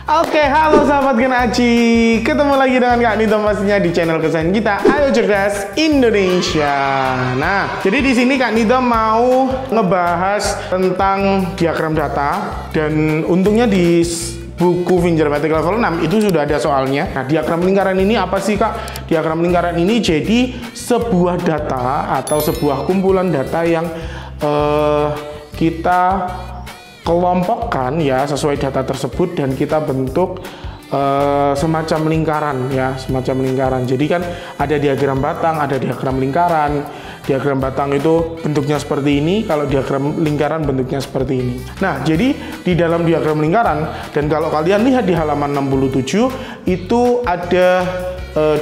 Oke, halo sahabat Gen Aci. Ketemu lagi dengan Kak Nidom pastinya di channel kesayangan kita, Ayo Cerdas Indonesia. Nah, jadi di sini Kak Nidom mau ngebahas tentang diagram data, dan untungnya di buku Fingermatic level 6 itu sudah ada soalnya. Nah, diagram lingkaran ini apa sih, Kak? Diagram lingkaran ini jadi sebuah data atau sebuah kumpulan data yang kita kelompokkan ya sesuai data tersebut, dan kita bentuk semacam lingkaran ya, semacam lingkaran. Jadi kan ada diagram batang, ada diagram lingkaran. Diagram batang itu bentuknya seperti ini, kalau diagram lingkaran bentuknya seperti ini. Nah, jadi di dalam diagram lingkaran, dan kalau kalian lihat di halaman 67 itu ada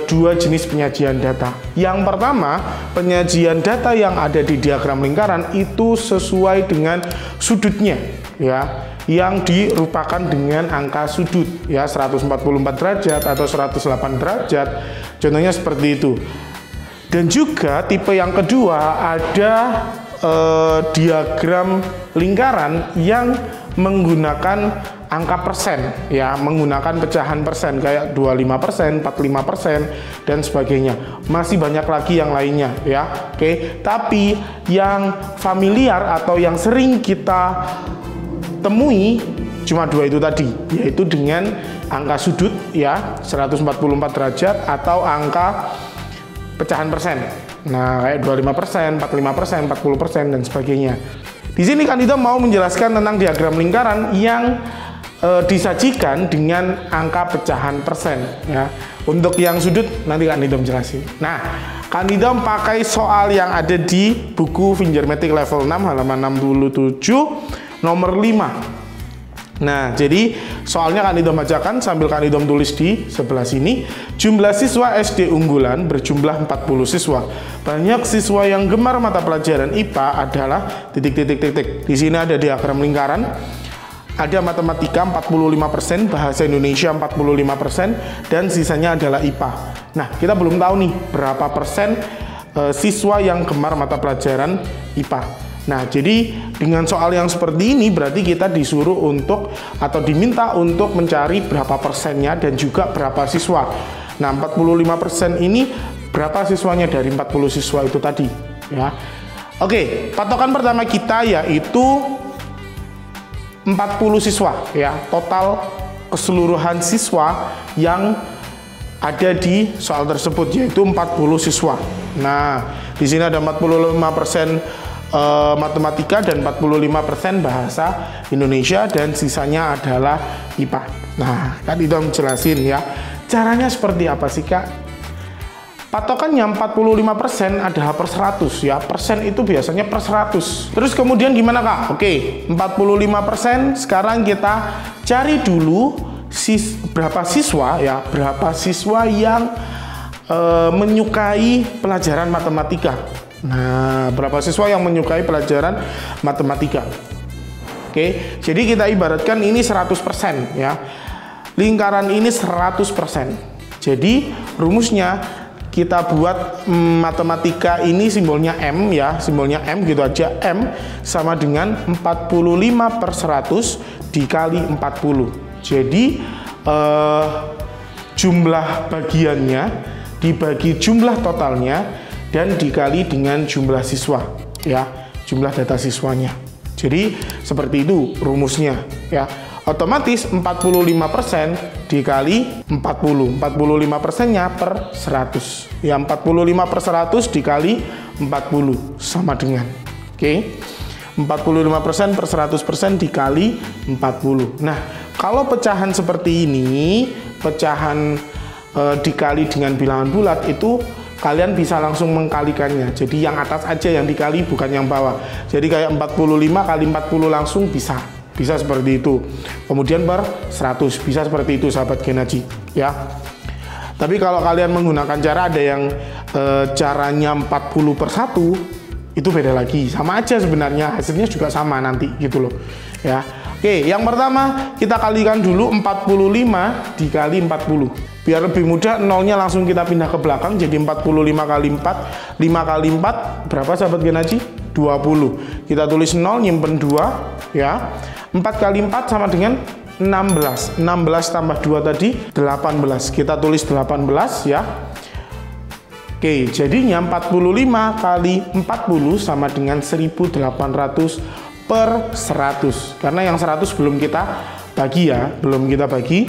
dua jenis penyajian data. Yang pertama, penyajian data yang ada di diagram lingkaran itu sesuai dengan sudutnya ya, yang dirupakan dengan angka sudut ya, 144 derajat atau 108 derajat, contohnya seperti itu. Dan juga tipe yang kedua ada diagram lingkaran yang menggunakan angka persen ya, menggunakan pecahan persen kayak 25%, 45% dan sebagainya. Masih banyak lagi yang lainnya ya. Oke, tapi yang familiar atau yang sering kita temui cuma dua itu tadi, yaitu dengan angka sudut ya, 144 derajat atau angka pecahan persen. Nah, kayak 25%, 45%, 40% dan sebagainya. Di sini Kak Nidom mau menjelaskan tentang diagram lingkaran yang disajikan dengan angka pecahan persen ya. Untuk yang sudut nanti Kak Nidom jelasin. Nah, Kak Nidom pakai soal yang ada di buku Fingermatic level 6 halaman 67 nomor 5. Nah, jadi soalnya Kak Nidom bacakan sambil Kak Nidom tulis di sebelah sini. Jumlah siswa SD unggulan berjumlah 40 siswa. Banyak siswa yang gemar mata pelajaran IPA adalah titik-titik-titik. Di sini ada diagram lingkaran. Ada matematika 45%, bahasa Indonesia 45%, dan sisanya adalah IPA. Nah, kita belum tahu nih berapa persen siswa yang gemar mata pelajaran IPA. Nah, jadi dengan soal yang seperti ini berarti kita disuruh untuk atau diminta untuk mencari berapa persennya dan juga berapa siswa. Nah, 45% ini berapa siswanya dari 40 siswa itu tadi ya. Oke, patokan pertama kita yaitu 40 siswa ya, total keseluruhan siswa yang ada di soal tersebut yaitu 40 siswa. Nah, di sini ada 45% matematika dan 45% bahasa Indonesia, dan sisanya adalah IPA. Nah, kan itu jelasin ya. Caranya seperti apa sih, Kak? Patokannya 45% adalah per 100 ya. Persen itu biasanya per 100. Terus kemudian gimana, Kak? Oke, 45% sekarang kita cari dulu berapa siswa ya, berapa siswa yang menyukai pelajaran matematika. Nah, berapa siswa yang menyukai pelajaran matematika? Oke, jadi kita ibaratkan ini 100% ya. Lingkaran ini 100%. Jadi rumusnya kita buat matematika ini simbolnya M ya, simbolnya M gitu aja. M sama dengan 45/100 dikali 40. Jadi jumlah bagiannya dibagi jumlah totalnya dan dikali dengan jumlah siswa ya, jumlah data siswanya. Jadi seperti itu rumusnya ya. Otomatis 45% dikali 40. 45%-nya per 100 ya, 45/100 dikali 40 sama dengan, oke, 45% per 100% dikali 40. Nah, kalau pecahan seperti ini, pecahan dikali dengan bilangan bulat, itu kalian bisa langsung mengkalikannya. Jadi yang atas aja yang dikali, bukan yang bawah. Jadi kayak 45 kali 40 langsung bisa seperti itu. Kemudian per 100 bisa seperti itu, sahabat Gen Haji ya. Tapi kalau kalian menggunakan cara ada yang caranya 40/1, itu beda lagi. Sama aja sebenarnya, hasilnya juga sama nanti gitu loh ya. Oke, yang pertama kita kalikan dulu 45 dikali 40. Biar lebih mudah, nolnya langsung kita pindah ke belakang, jadi 45 kali 4, 5 kali 4, berapa sahabat Gen Haji? 20. Kita tulis 0, nyimpen 2 ya. 4 kali 4 sama dengan 16 tambah 2 tadi 18, kita tulis 18 ya. Oke, jadinya 45 kali 40 sama dengan 1800 per 100, karena yang 100 belum kita bagi ya, belum kita bagi.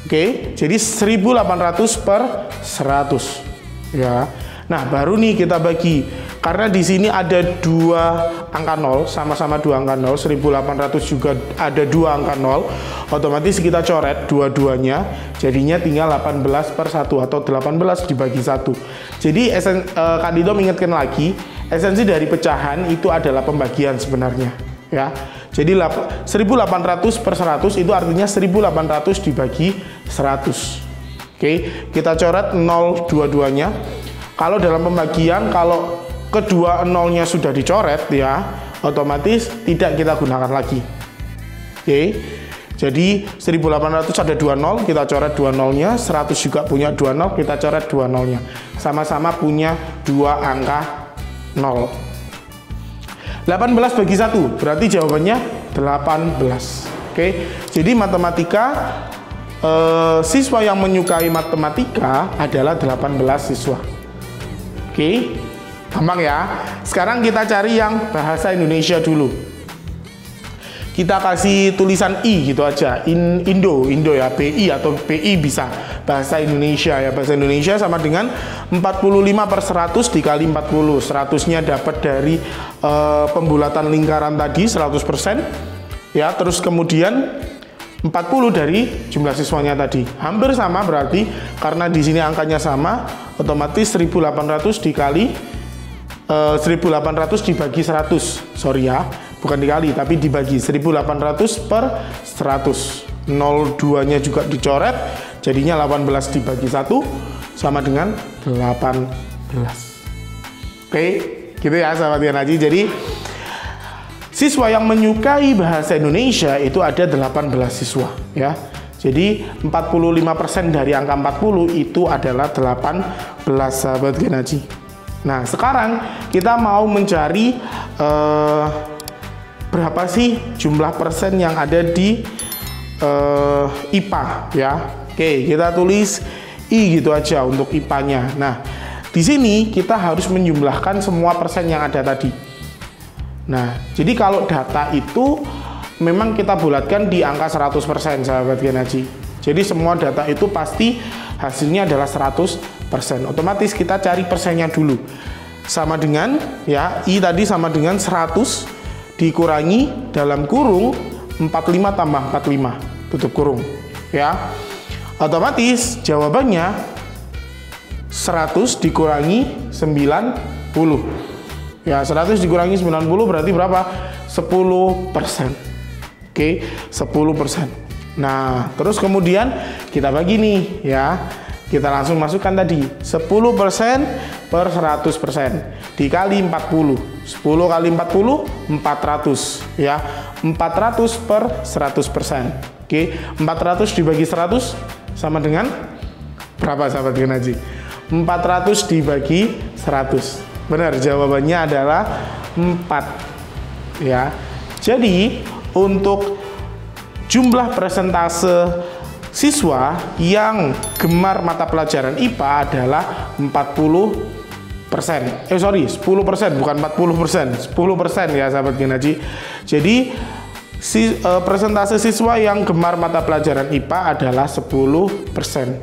Oke, jadi 1800 per 100 ya. Nah, baru nih kita bagi, karena di sini ada dua angka 0, sama-sama dua angka 0, 1800 juga ada dua angka 0, otomatis kita coret dua-duanya, jadinya tinggal 18 per 1 atau 18 dibagi 1. Jadi Kak Dito mengingatkan lagi, esensi dari pecahan itu adalah pembagian sebenarnya ya. Jadi 1800 per 100 itu artinya 1800 dibagi 100. Oke, kita coret 0 dua-duanya. Kalau dalam pembagian, kalau kedua nolnya sudah dicoret ya, otomatis tidak kita gunakan lagi. Oke, jadi 1800 ada 2 nol, kita coret 2 nolnya, 100 juga punya 2 nol, kita coret 2 nolnya. Sama-sama punya 2 angka 0. 18 bagi 1, berarti jawabannya 18. Oke, jadi matematika, siswa yang menyukai matematika adalah 18 siswa. Oke, gampang ya. Sekarang kita cari yang bahasa Indonesia dulu. Kita kasih tulisan I gitu aja. Indo ya, BI atau PI bisa. Bahasa Indonesia ya, bahasa Indonesia sama dengan 45 per 100 dikali 40. 100-nya dapat dari pembulatan lingkaran tadi 100%. Ya, terus kemudian 40 dari jumlah siswanya tadi. Hampir sama berarti, karena di sini angkanya sama, otomatis 1800 dikali 1800 dibagi 100. Sorry ya, bukan dikali tapi dibagi 1800 per 100. 02-nya juga dicoret, jadinya 18 dibagi 1 sama dengan 18. Oke, gitu ya sahabat Yanaji. Jadi siswa yang menyukai bahasa Indonesia itu ada 18 siswa ya. Jadi 45% dari angka 40 itu adalah 18 sahabat Genaji. Nah, sekarang kita mau mencari berapa sih jumlah persen yang ada di IPA ya. Oke, kita tulis I gitu aja untuk IPA-nya. Nah, di sini kita harus menjumlahkan semua persen yang ada tadi. Nah, jadi kalau data itu memang kita bulatkan di angka 100% sahabat Genaji. Jadi semua data itu pasti hasilnya adalah 100%. Otomatis kita cari persennya dulu. Sama dengan ya, I tadi sama dengan 100 dikurangi dalam kurung 45 tambah 45 tutup kurung ya. Otomatis jawabannya 100 dikurangi 90. Ya, 100 dikurangi 90 berarti berapa? 10%. Oke, 10%. Nah, terus kemudian kita bagi nih ya. Kita langsung masukkan tadi 10% per 100% dikali 40. 10 kali 40 400 ya. 400 per 100%. Oke, 400 dibagi 100 sama dengan berapa sahabat Genaji? 400 dibagi 100. Benar, jawabannya adalah 4 ya. Jadi untuk jumlah persentase siswa yang gemar mata pelajaran IPA adalah 40%. 10%, bukan 40%. 10% ya sahabat Genaji. Jadi persentase siswa yang gemar mata pelajaran IPA adalah 10%.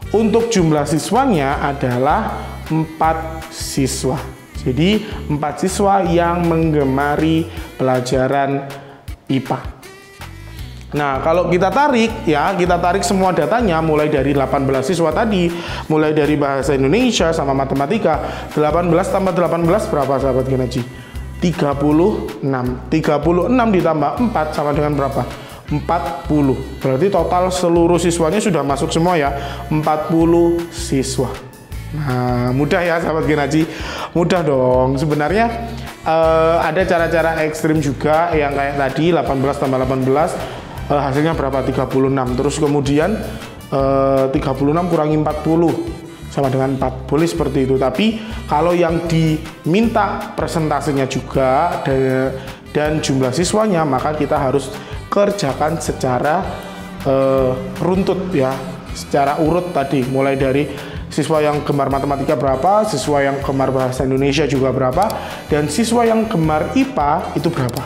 Untuk jumlah siswanya adalah 4 siswa. Jadi 4 siswa yang menggemari pelajaran IPA. Nah, kalau kita tarik ya, kita tarik semua datanya mulai dari 18 siswa tadi, mulai dari bahasa Indonesia sama matematika. 18 tambah 18 berapa sahabat Genaji? 36. 36 ditambah 4 sama dengan berapa? 40. Berarti total seluruh siswanya sudah masuk semua ya, 40 siswa. Nah, mudah ya sahabat Genaji, mudah dong. Sebenarnya ada cara-cara ekstrim juga yang kayak tadi 18 tambah 18 hasilnya berapa? 36. Terus kemudian 36 kurangi 40 sama dengan 4. Boleh seperti itu. Tapi kalau yang diminta persentasenya juga dan jumlah siswanya, maka kita harus kerjakan secara runtut ya, secara urut tadi, mulai dari siswa yang gemar matematika berapa, siswa yang gemar bahasa Indonesia juga berapa, dan siswa yang gemar IPA itu berapa.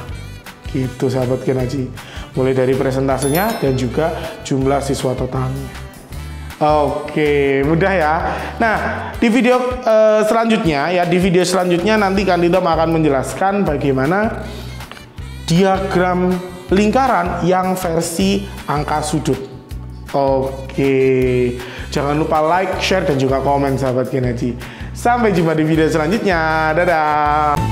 Gitu sahabat Gen-Haji. Mulai dari presentasenya dan juga jumlah siswa totalnya. Oke, mudah ya. Nah, di video selanjutnya nanti Kandidom akan menjelaskan bagaimana diagram lingkaran yang versi angka sudut. Oke, jangan lupa like, share, dan juga komen sahabat Gen-Haji. Sampai jumpa di video selanjutnya. Dadah.